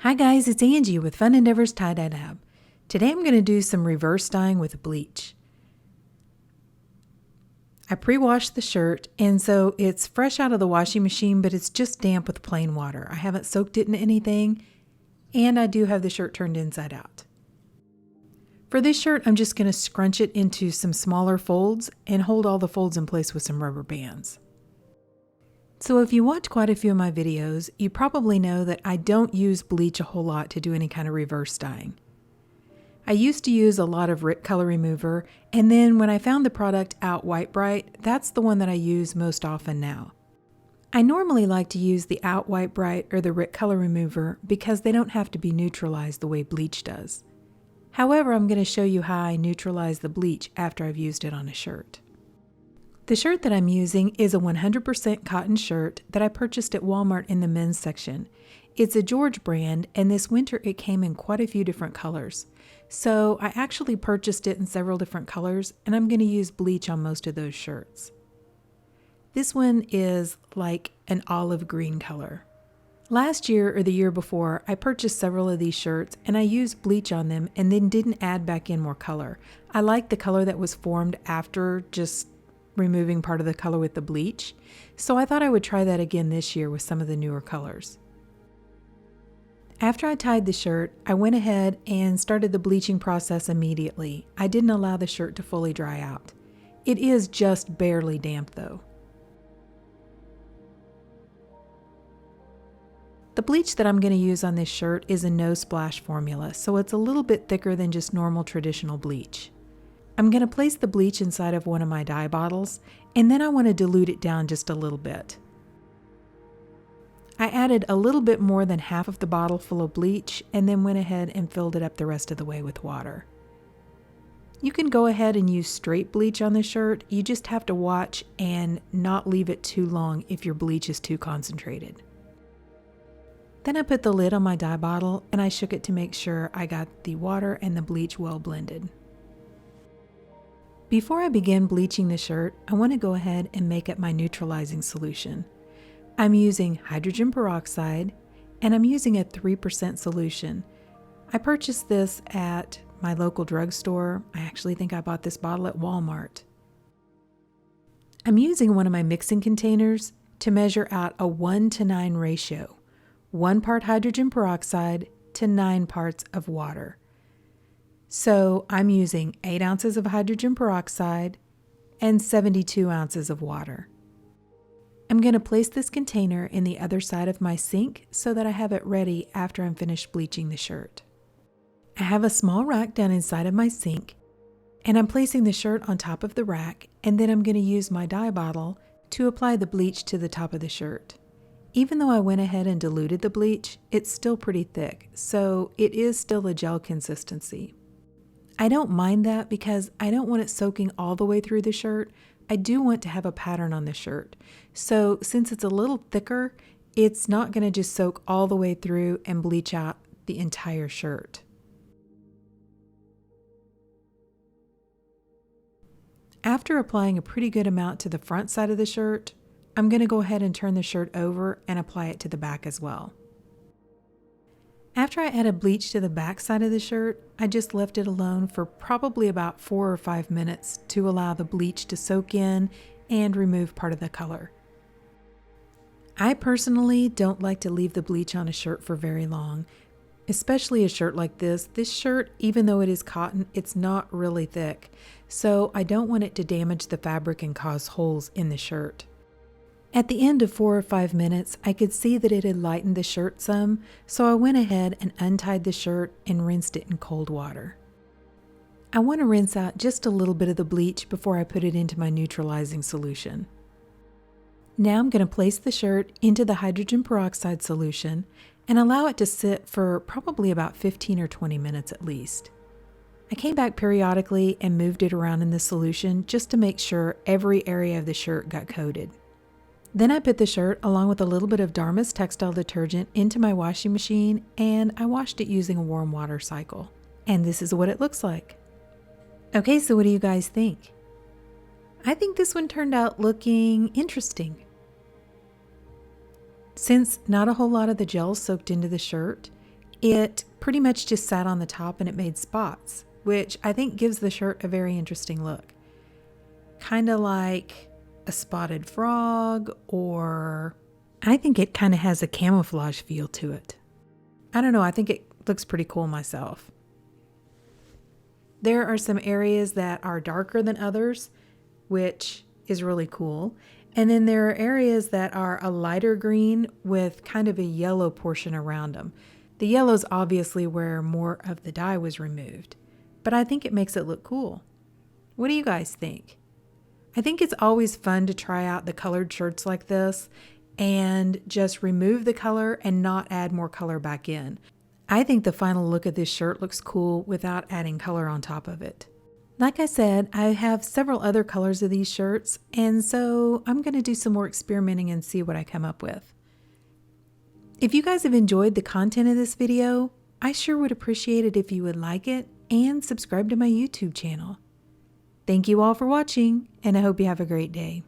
Hi guys, it's Angie with Fun Endeavors Tie-Dye Lab. Today I'm going to do some reverse dyeing with bleach. I pre-washed the shirt and so it's fresh out of the washing machine, but it's just damp with plain water. I haven't soaked it in anything, and I do have the shirt turned inside out. For this shirt, I'm just going to scrunch it into some smaller folds and hold all the folds in place with some rubber bands. So if you watch quite a few of my videos, you probably know that I don't use bleach a whole lot to do any kind of reverse dyeing. I used to use a lot of Rick Color Remover, and then when I found the product Out White Bright, that's the one that I use most often now. I normally like to use the Out White Bright or the Rick Color Remover because they don't have to be neutralized the way bleach does. However, I'm going to show you how I neutralize the bleach after I've used it on a shirt. The shirt that I'm using is a 100% cotton shirt that I purchased at Walmart in the men's section. It's a George brand, and this winter it came in quite a few different colors. So I actually purchased it in several different colors, and I'm going to use bleach on most of those shirts. This one is like an olive green color. Last year or the year before, I purchased several of these shirts and I used bleach on them and then didn't add back in more color. I liked the color that was formed after just removing part of the color with the bleach, so I thought I would try that again this year with some of the newer colors. After I tied the shirt, I went ahead and started the bleaching process immediately. I didn't allow the shirt to fully dry out. It is just barely damp though. The bleach that I'm going to use on this shirt is a no splash formula, so it's a little bit thicker than just normal traditional bleach. I'm going to place the bleach inside of one of my dye bottles, and then I want to dilute it down just a little bit. I added a little bit more than half of the bottle full of bleach and then went ahead and filled it up the rest of the way with water. You can go ahead and use straight bleach on the shirt, you just have to watch and not leave it too long if your bleach is too concentrated. Then I put the lid on my dye bottle and I shook it to make sure I got the water and the bleach well blended. Before I begin bleaching the shirt, I want to go ahead and make up my neutralizing solution. I'm using hydrogen peroxide and I'm using a 3% solution. I purchased this at my local drugstore. I actually think I bought this bottle at Walmart. I'm using one of my mixing containers to measure out a 1:9 ratio. 1 part hydrogen peroxide to 9 parts of water. So I'm using 8 ounces of hydrogen peroxide and 72 ounces of water. I'm going to place this container in the other side of my sink so that I have it ready after I'm finished bleaching the shirt. I have a small rack down inside of my sink, and I'm placing the shirt on top of the rack, and then I'm going to use my dye bottle to apply the bleach to the top of the shirt. Even though I went ahead and diluted the bleach, it's still pretty thick, so it is still a gel consistency. I don't mind that because I don't want it soaking all the way through the shirt. I do want to have a pattern on the shirt. So since it's a little thicker, it's not going to just soak all the way through and bleach out the entire shirt. After applying a pretty good amount to the front side of the shirt, I'm going to go ahead and turn the shirt over and apply it to the back as well. After I added bleach to the back side of the shirt, I just left it alone for probably about 4 or 5 minutes to allow the bleach to soak in and remove part of the color. I personally don't like to leave the bleach on a shirt for very long, especially a shirt like this. This shirt, even though it is cotton, it's not really thick, so I don't want it to damage the fabric and cause holes in the shirt. At the end of 4 or 5 minutes, I could see that it had lightened the shirt some, so I went ahead and untied the shirt and rinsed it in cold water. I want to rinse out just a little bit of the bleach before I put it into my neutralizing solution. Now I'm going to place the shirt into the hydrogen peroxide solution and allow it to sit for probably about 15 or 20 minutes at least. I came back periodically and moved it around in the solution just to make sure every area of the shirt got coated. Then I put the shirt along with a little bit of Dharma's textile detergent into my washing machine and I washed it using a warm water cycle. And this is what it looks like. Okay, so what do you guys think? I think this one turned out looking interesting. Since not a whole lot of the gel soaked into the shirt, it pretty much just sat on the top and it made spots, which I think gives the shirt a very interesting look. Kind of like a spotted frog, or I think it kind of has a camouflage feel to it. I don't know, I think it looks pretty cool myself. There are some areas that are darker than others, which is really cool. And then there are areas that are a lighter green with kind of a yellow portion around them. The yellow is obviously where more of the dye was removed, but I think it makes it look cool. What do you guys think? I think it's always fun to try out the colored shirts like this and just remove the color and not add more color back in. I think the final look of this shirt looks cool without adding color on top of it. Like I said, I have several other colors of these shirts, and so I'm going to do some more experimenting and see what I come up with. If you guys have enjoyed the content of this video, I sure would appreciate it if you would like it and subscribe to my YouTube channel. Thank you all for watching, and I hope you have a great day.